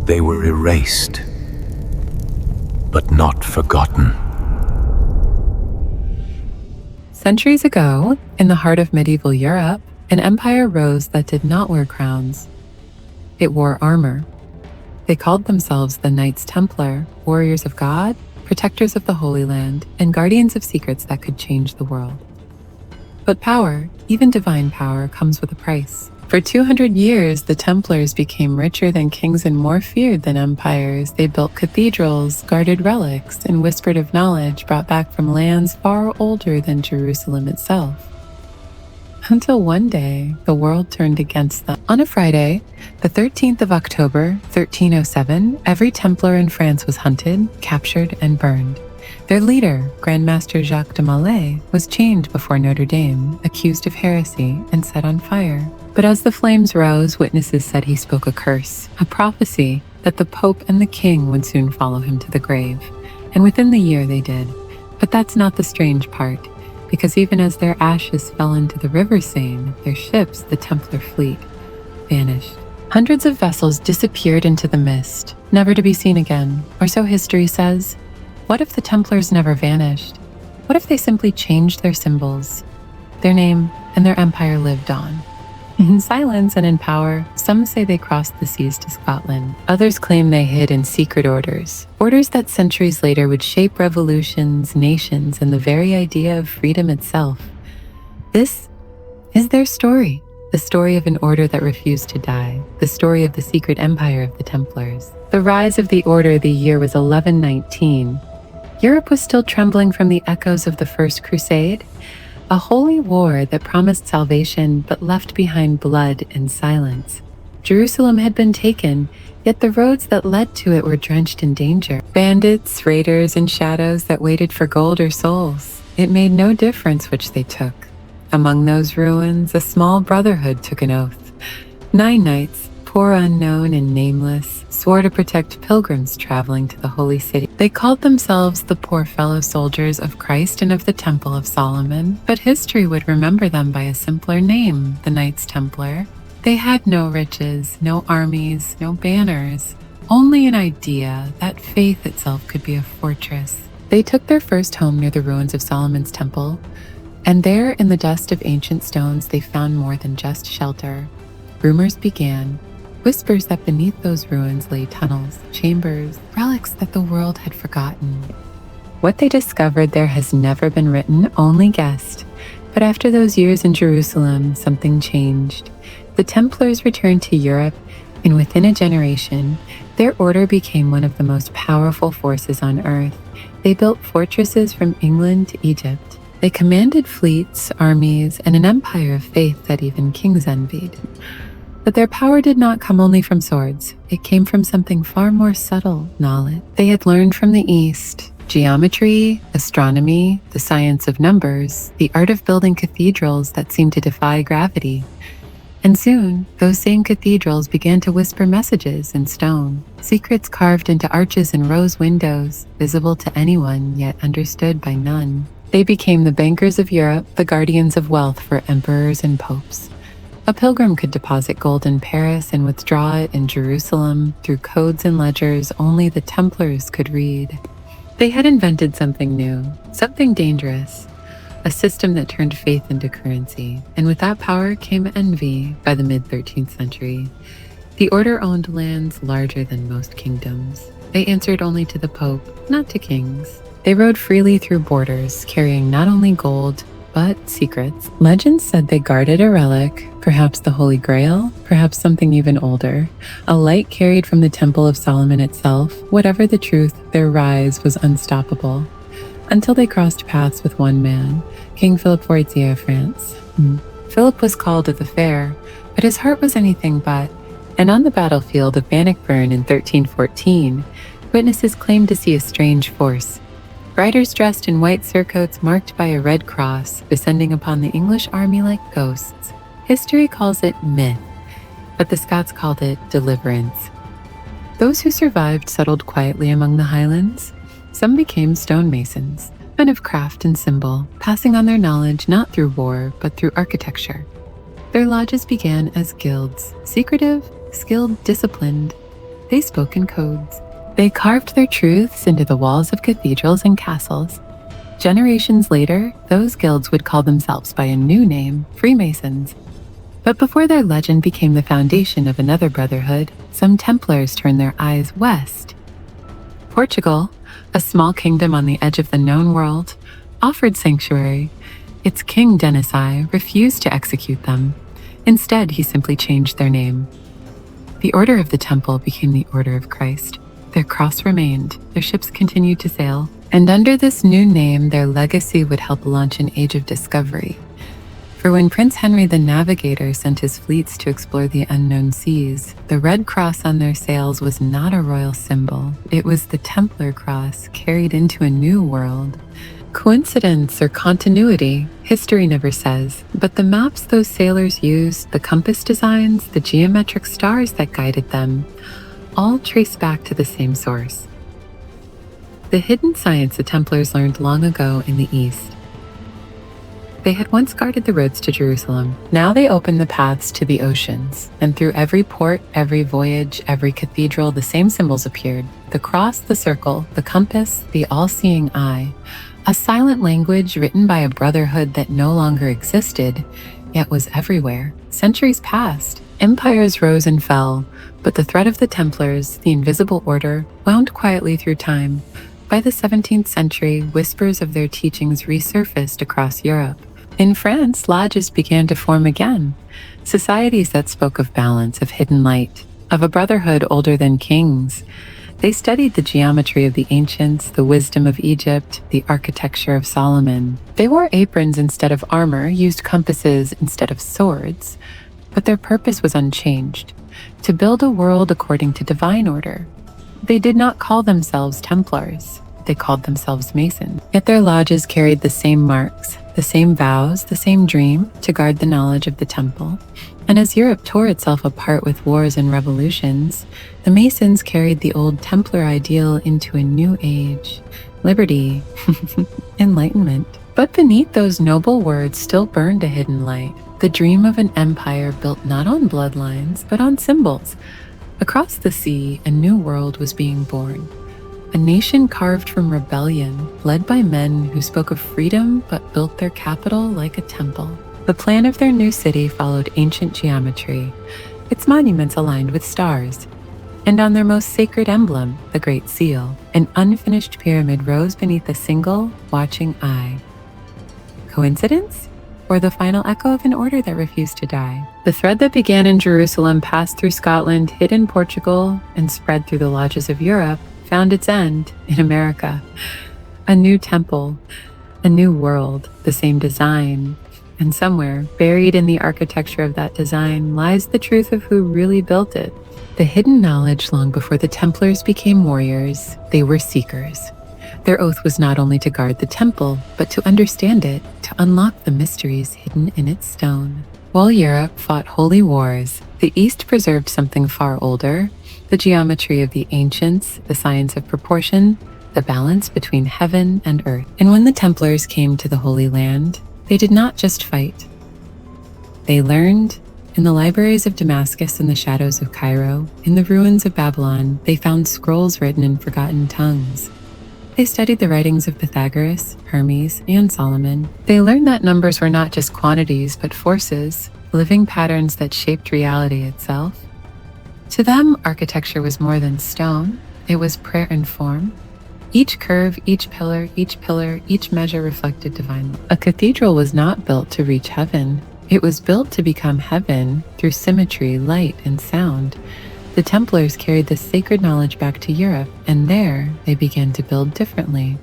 They were erased, but not forgotten. Centuries ago, in the heart of medieval Europe, an empire rose that did not wear crowns. It wore armor. They called themselves the Knights Templar, warriors of God, protectors of the Holy Land, and guardians of secrets that could change the world. But power, even divine power, comes with a price. For 200 years, the Templars became richer than kings and more feared than empires. They built cathedrals, guarded relics, and whispered of knowledge brought back from lands far older than Jerusalem itself. Until one day, the world turned against them. On a Friday, the 13th of October, 1307, every Templar in France was hunted, captured, and burned. Their leader, Grand Master Jacques de Molay, was chained before Notre Dame, accused of heresy, and set on fire. But as the flames rose, witnesses said he spoke a curse, a prophecy that the Pope and the King would soon follow him to the grave. And within the year they did. But that's not the strange part, because even as their ashes fell into the river Seine, their ships, the Templar fleet, vanished. Hundreds of vessels disappeared into the mist, never to be seen again, or so history says. What if the Templars never vanished? What if they simply changed their symbols? Their name and their empire lived on. In silence and in power, some say they crossed the seas to Scotland. Others claim they hid in secret orders that centuries later would shape revolutions, nations, and the very idea of freedom itself. This is their story, the story of an order that refused to die, the story of the secret empire of the Templars. The rise of the order, the year was 1119. Europe was still trembling from the echoes of the First Crusade, a holy war that promised salvation but left behind blood and silence. Jerusalem had been taken, yet the roads that led to it were drenched in danger. Bandits, raiders, and shadows that waited for gold or souls. It made no difference which they took. Among those ruins, a small brotherhood took an oath. 9 knights, poor, unknown, and nameless, swore to protect pilgrims traveling to the holy city. They called themselves the poor fellow soldiers of Christ and of the Temple of Solomon, but history would remember them by a simpler name, the Knights Templar. They had no riches, no armies, no banners, only an idea that faith itself could be a fortress. They took their first home near the ruins of Solomon's temple, and there in the dust of ancient stones they found more than just shelter. Rumors began, whispers that beneath those ruins lay tunnels, chambers, relics that the world had forgotten. What they discovered there has never been written, only guessed. But after those years in Jerusalem, something changed. The Templars returned to Europe, and within a generation, their order became one of the most powerful forces on earth. They built fortresses from England to Egypt. They commanded fleets, armies, and an empire of faith that even kings envied. But their power did not come only from swords. It came from something far more subtle, knowledge. They had learned from the East geometry, astronomy, the science of numbers, the art of building cathedrals that seemed to defy gravity. And soon, those same cathedrals began to whisper messages in stone, secrets carved into arches and rose windows, visible to anyone, yet understood by none. They became the bankers of Europe, the guardians of wealth for emperors and popes. A pilgrim could deposit gold in Paris and withdraw it in Jerusalem through codes and ledgers only the Templars could read. They had invented something new, something dangerous, a system that turned faith into currency, and with that power came envy by the mid-13th century. The order owned lands larger than most kingdoms. They answered only to the Pope, not to kings. They rode freely through borders, carrying not only gold, but secrets. Legends said they guarded a relic, perhaps the Holy Grail, perhaps something even older, a light carried from the Temple of Solomon itself. Whatever the truth, their rise was unstoppable. Until they crossed paths with one man, King Philip IV of France. Philip was called at the fair, but his heart was anything but, and on the battlefield of Bannockburn in 1314, witnesses claimed to see a strange force. Riders dressed in white surcoats marked by a red cross, descending upon the English army like ghosts. History calls it myth, but the Scots called it deliverance. Those who survived settled quietly among the highlands. Some became stonemasons, men of craft and symbol, passing on their knowledge not through war, but through architecture. Their lodges began as guilds, secretive, skilled, disciplined. They spoke in codes. They carved their truths into the walls of cathedrals and castles. Generations later, those guilds would call themselves by a new name, Freemasons. But before their legend became the foundation of another brotherhood, some Templars turned their eyes west. Portugal, a small kingdom on the edge of the known world, offered sanctuary. Its king, Denisai, refused to execute them. Instead, he simply changed their name. The Order of the Temple became the Order of Christ. Their cross remained, their ships continued to sail, and under this new name, their legacy would help launch an age of discovery. For when Prince Henry the Navigator sent his fleets to explore the unknown seas, the red cross on their sails was not a royal symbol. It was the Templar cross carried into a new world. Coincidence or continuity, history never says, but the maps those sailors used, the compass designs, the geometric stars that guided them, all trace back to the same source. The hidden science the Templars learned long ago in the East. They had once guarded the roads to Jerusalem. Now they opened the paths to the oceans, and through every port, every voyage, every cathedral, the same symbols appeared: the cross, the circle, the compass, the all-seeing eye. A silent language written by a brotherhood that no longer existed, yet was everywhere. Centuries passed, empires rose and fell, but the thread of the Templars, the invisible order, wound quietly through time. By the 17th century, whispers of their teachings resurfaced across Europe. In France, lodges began to form again, societies that spoke of balance, of hidden light, of a brotherhood older than kings. They studied the geometry of the ancients, the wisdom of Egypt, the architecture of Solomon. They wore aprons instead of armor, used compasses instead of swords, but their purpose was unchanged: to build a world according to divine order. They did not call themselves Templars. They called themselves Masons. Yet their lodges carried the same marks, the same vows, the same dream: to guard the knowledge of the temple. And as Europe tore itself apart with wars and revolutions, the Masons carried the old Templar ideal into a new age: liberty, enlightenment. But beneath those noble words still burned a hidden light, the dream of an empire built not on bloodlines, but on symbols. Across the sea, a new world was being born. A nation carved from rebellion, led by men who spoke of freedom but built their capital like a temple. The plan of their new city followed ancient geometry, its monuments aligned with stars. And on their most sacred emblem, the Great Seal, an unfinished pyramid rose beneath a single, watching eye. Coincidence? Or the final echo of an order that refused to die? The thread that began in Jerusalem passed through Scotland, hid in Portugal, and spread through the lodges of Europe, found its end in America. A new temple, a new world, the same design. And somewhere, buried in the architecture of that design, lies the truth of who really built it. The hidden knowledge long before the Templars became warriors, they were seekers. Their oath was not only to guard the temple, but to understand it, to unlock the mysteries hidden in its stone. While Europe fought holy wars, the East preserved something far older: the geometry of the ancients, the science of proportion, the balance between heaven and earth. And when the Templars came to the Holy Land, they did not just fight. They learned. In the libraries of Damascus and the shadows of Cairo, in the ruins of Babylon, they found scrolls written in forgotten tongues. They studied the writings of Pythagoras, Hermes, and Solomon. They learned that numbers were not just quantities, but forces, living patterns that shaped reality itself. To them, architecture was more than stone. It was prayer and form. Each curve, each pillar, each measure reflected divine law. A cathedral was not built to reach heaven. It was built to become heaven through symmetry, light, and sound. The Templars carried this sacred knowledge back to Europe, and there they began to build differently.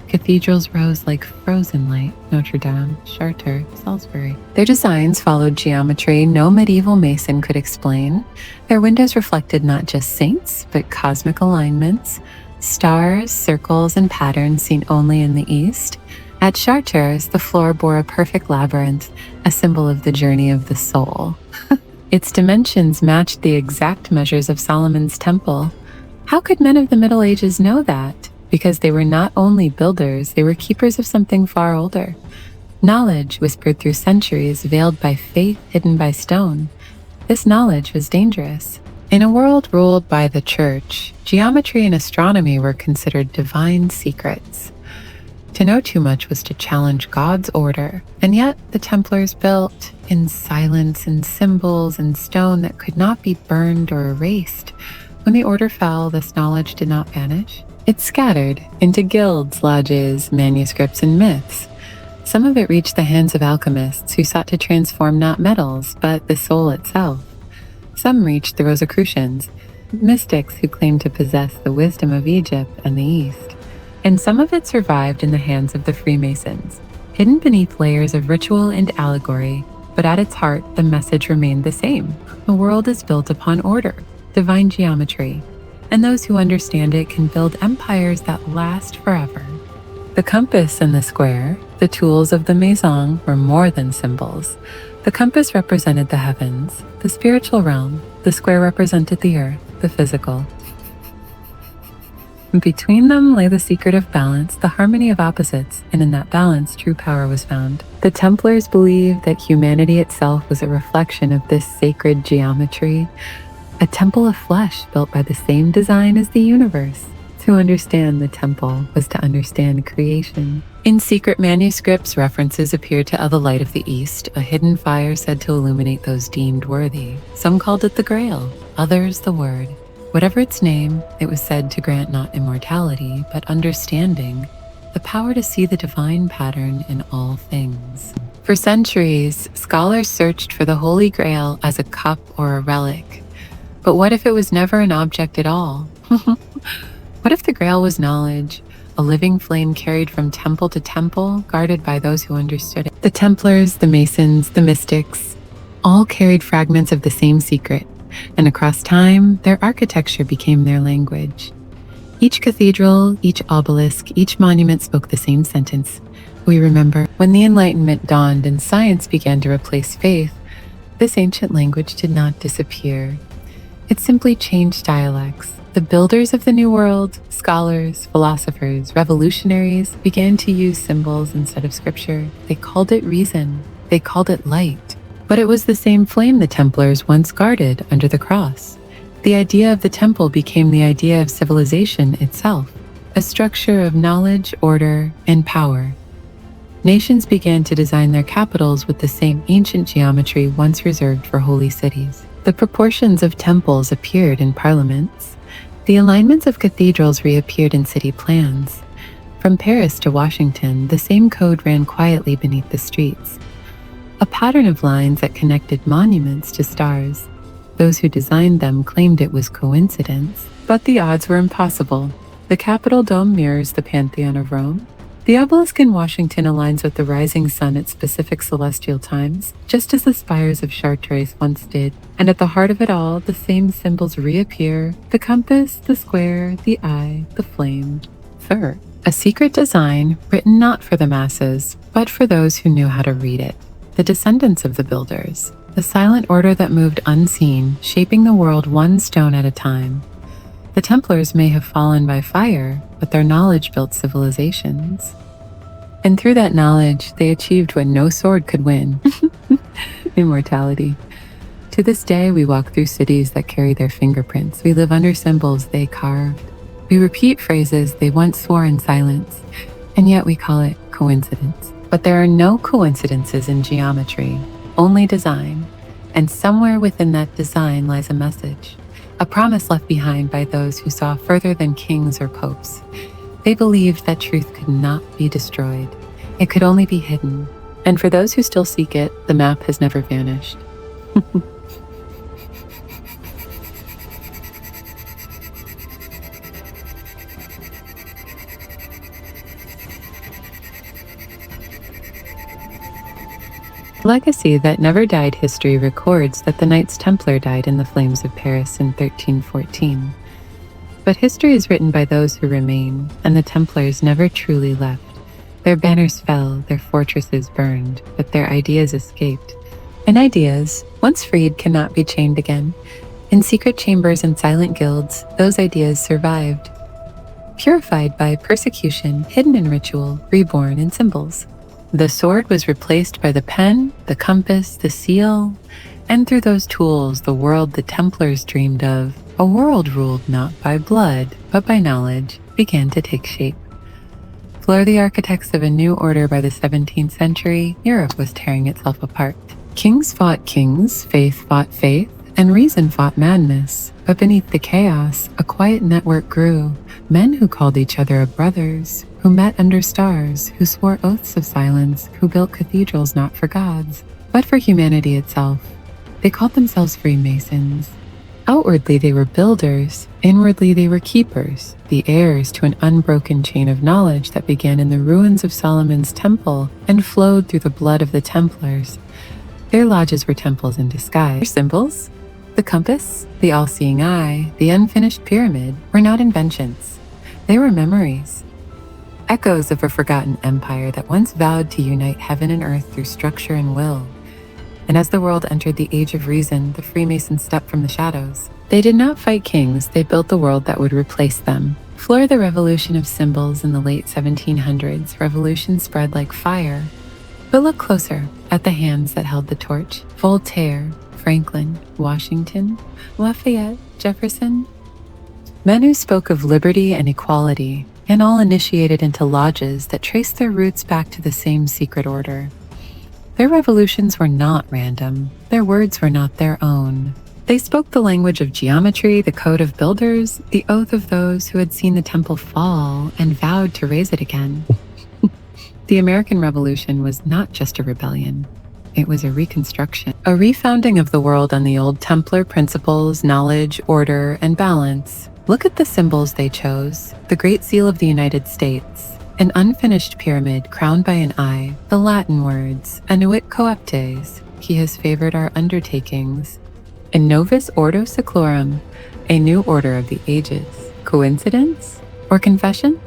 Cathedrals rose like frozen light: Notre Dame, Chartres, Salisbury. Their designs followed geometry no medieval mason could explain. Their windows reflected not just saints, but cosmic alignments, stars, circles, and patterns seen only in the East. At Chartres, the floor bore a perfect labyrinth, a symbol of the journey of the soul. Its dimensions matched the exact measures of Solomon's temple. How could men of the Middle Ages know that? Because they were not only builders, they were keepers of something far older. Knowledge whispered through centuries, veiled by faith, hidden by stone. This knowledge was dangerous. In a world ruled by the Church, geometry and astronomy were considered divine secrets. To know too much was to challenge God's order, and yet the Templars built in silence and symbols and stone that could not be burned or erased. When the order fell, this knowledge did not vanish. It scattered into guilds, lodges, manuscripts, and myths. Some of it reached the hands of alchemists who sought to transform not metals, but the soul itself. Some reached the Rosicrucians, mystics who claimed to possess the wisdom of Egypt and the East. And some of it survived in the hands of the Freemasons, hidden beneath layers of ritual and allegory, but at its heart, the message remained the same. The world is built upon order, divine geometry, and those who understand it can build empires that last forever. The compass and the square, the tools of the Maison, were more than symbols. The compass represented the heavens, the spiritual realm. The square represented the earth, the physical. Between them lay the secret of balance, the harmony of opposites, and in that balance, true power was found. The Templars believed that humanity itself was a reflection of this sacred geometry, a temple of flesh built by the same design as the universe. To understand the temple was to understand creation. In secret manuscripts, references appeared to the light of the East, a hidden fire said to illuminate those deemed worthy. Some called it the Grail, others the Word. Whatever its name, it was said to grant not immortality, but understanding, the power to see the divine pattern in all things. For centuries, scholars searched for the Holy Grail as a cup or a relic. But what if it was never an object at all? What if the Grail was knowledge, a living flame carried from temple to temple, guarded by those who understood it? The Templars, the Masons, the mystics, all carried fragments of the same secret, and across time, their architecture became their language. Each cathedral, each obelisk, each monument spoke the same sentence. We remember when the Enlightenment dawned and science began to replace faith, this ancient language did not disappear. It simply changed dialects. The builders of the New World, scholars, philosophers, revolutionaries, began to use symbols instead of scripture. They called it reason. They called it light. But it was the same flame the Templars once guarded under the cross. The idea of the temple became the idea of civilization itself, a structure of knowledge, order, and power. Nations began to design their capitals with the same ancient geometry once reserved for holy cities. The proportions of temples appeared in parliaments. The alignments of cathedrals reappeared in city plans. From Paris to Washington, the same code ran quietly beneath the streets. A pattern of lines that connected monuments to stars. Those who designed them claimed it was coincidence, but the odds were impossible. The Capitol dome mirrors the Pantheon of Rome. The obelisk in Washington aligns with the rising sun at specific celestial times, just as the spires of Chartres once did. And at the heart of it all, the same symbols reappear: the compass, the square, the eye, the flame. Third, a secret design written not for the masses, but for those who knew how to read it. The descendants of the builders, the silent order that moved unseen, shaping the world one stone at a time. The Templars may have fallen by fire, but their knowledge built civilizations. And through that knowledge, they achieved what no sword could win: immortality. To this day, we walk through cities that carry their fingerprints. We live under symbols they carved. We repeat phrases they once swore in silence, and yet we call it coincidence. But there are no coincidences in geometry, only design. And somewhere within that design lies a message. A promise left behind by those who saw further than kings or popes. They believed that truth could not be destroyed. It could only be hidden. And for those who still seek it, the map has never vanished. Legacy that never died history records that the Knights Templar died in the flames of Paris in 1314. But history is written by those who remain, and the Templars never truly left. Their banners fell, their fortresses burned, but their ideas escaped. And ideas, once freed, cannot be chained again. In secret chambers and silent guilds, those ideas survived. Purified by persecution, hidden in ritual, reborn in symbols. The sword was replaced by the pen, the compass, the seal, And through those tools, the world the Templars dreamed of, a world ruled not by blood, but by knowledge, began to take shape. Fleur the architects of a new order by the 17th century, Europe was tearing itself apart. Kings fought kings, faith fought faith, and reason fought madness. But beneath the chaos, a quiet network grew. Men who called each other brothers, who met under stars, who swore oaths of silence, who built cathedrals not for gods, but for humanity itself. They called themselves Freemasons. Outwardly they were builders, inwardly they were keepers, the heirs to an unbroken chain of knowledge that began in the ruins of Solomon's temple and flowed through the blood of the Templars. Their lodges were temples in disguise. Their symbols, the compass, the all-seeing eye, the unfinished pyramid, were not inventions. They were memories. Echoes of a forgotten empire that once vowed to unite heaven and earth through structure and will. And as the world entered the age of reason, the Freemasons stepped from the shadows. They did not fight kings, they built the world that would replace them. Fleur the revolution of symbols in the late 1700s, revolution spread like fire. But look closer at the hands that held the torch. Voltaire, Franklin, Washington, Lafayette, Jefferson. Men who spoke of liberty and equality, and all initiated into lodges that traced their roots back to the same secret order. Their revolutions were not random. Their words were not their own. They spoke the language of geometry, the code of builders, the oath of those who had seen the temple fall and vowed to raise it again. The American Revolution was not just a rebellion. It was a reconstruction, a refounding of the world on the old Templar principles, knowledge, order, and balance. Look at the symbols they chose. The Great Seal of the United States, an unfinished pyramid crowned by an eye, the Latin words, Annuit coeptes, he has favored our undertakings, and Novus Ordo Seclorum, a new order of the ages. Coincidence? Or confession?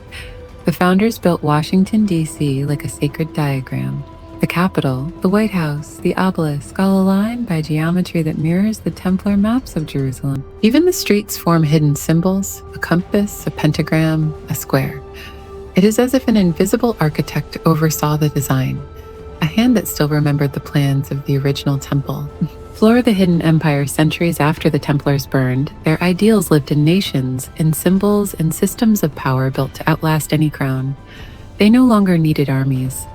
The founders built Washington, D.C. like a sacred diagram. The Capitol, the White House, the obelisk, all aligned by geometry that mirrors the Templar maps of Jerusalem. Even the streets form hidden symbols, a compass, a pentagram, a square. It is as if an invisible architect oversaw the design, a hand that still remembered the plans of the original temple. Fleur the hidden empire centuries after the Templars burned, their ideals lived in nations, in symbols and systems of power built to outlast any crown. They no longer needed armies.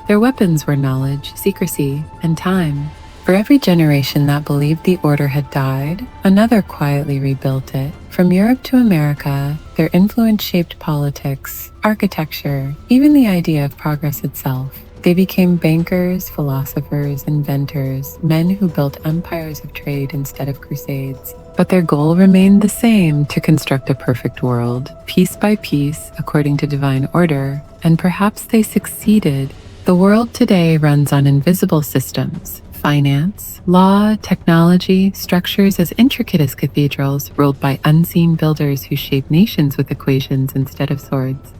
Their weapons were knowledge, secrecy, and time. For every generation that believed the order had died, another quietly rebuilt it. From Europe to America, their influence shaped politics, architecture, even the idea of progress itself. They became bankers, philosophers, inventors, men who built empires of trade instead of crusades. But their goal remained the same: to construct a perfect world, piece by piece, according to divine order. And perhaps they succeeded. The world today runs on invisible systems: finance, law, technology, structures as intricate as cathedrals, ruled by unseen builders who shape nations with equations instead of swords.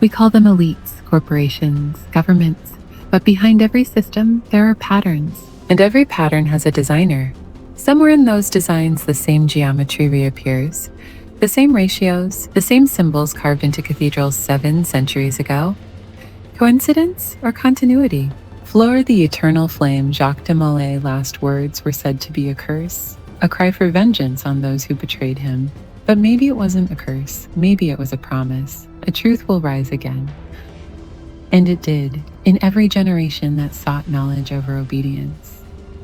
We call them elites, corporations, governments, but behind every system, there are patterns, and every pattern has a designer. Somewhere in those designs, the same geometry reappears, the same ratios, the same symbols carved into cathedrals 7 centuries ago. Coincidence or continuity? Fleur the eternal flame, Jacques de Molay last words were said to be a curse, a cry for vengeance on those who betrayed him. But maybe it wasn't a curse, maybe it was a promise. A truth will rise again. And it did, in every generation that sought knowledge over obedience.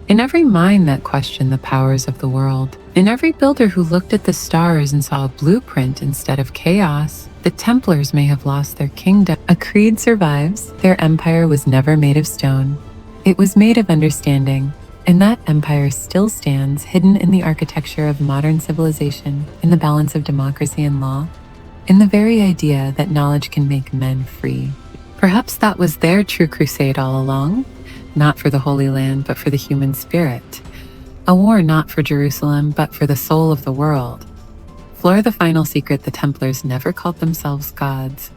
In every mind that questioned the powers of the world. In every builder who looked at the stars and saw a blueprint instead of chaos. The Templars may have lost their kingdom. A creed survives. Their empire was never made of stone. It was made of understanding. And that empire still stands, hidden in the architecture of modern civilization, in the balance of democracy and law, in the very idea that knowledge can make men free. Perhaps that was their true crusade all along, not for the Holy Land, but for the human spirit. A war not for Jerusalem, but for the soul of the world. Fleur the final secret: the Templars never called themselves gods.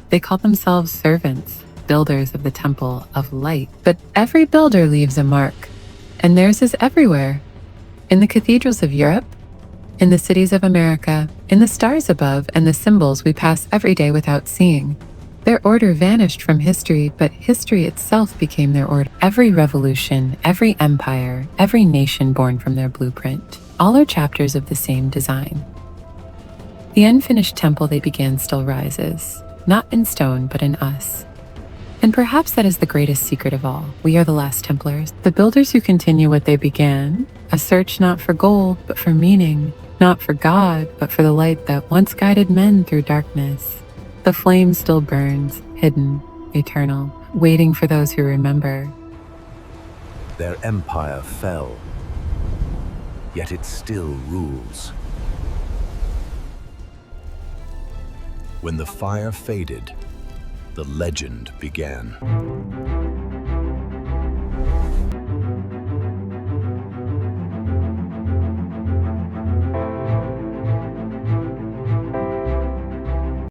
They called themselves servants, builders of the temple of light. But every builder leaves a mark, and theirs is everywhere. In the cathedrals of Europe, in the cities of America, in the stars above, and the symbols we pass every day without seeing. Their order vanished from history, but history itself became their order. Every revolution, every empire, every nation born from their blueprint, all are chapters of the same design. The unfinished temple they began still rises, not in stone, but in us. And perhaps that is the greatest secret of all. We are the last Templars, the builders who continue what they began, a search not for gold, but for meaning, not for God, but for the light that once guided men through darkness. The flame still burns, hidden, eternal, waiting for those who remember. Their empire fell, yet it still rules. When the fire faded, the legend began.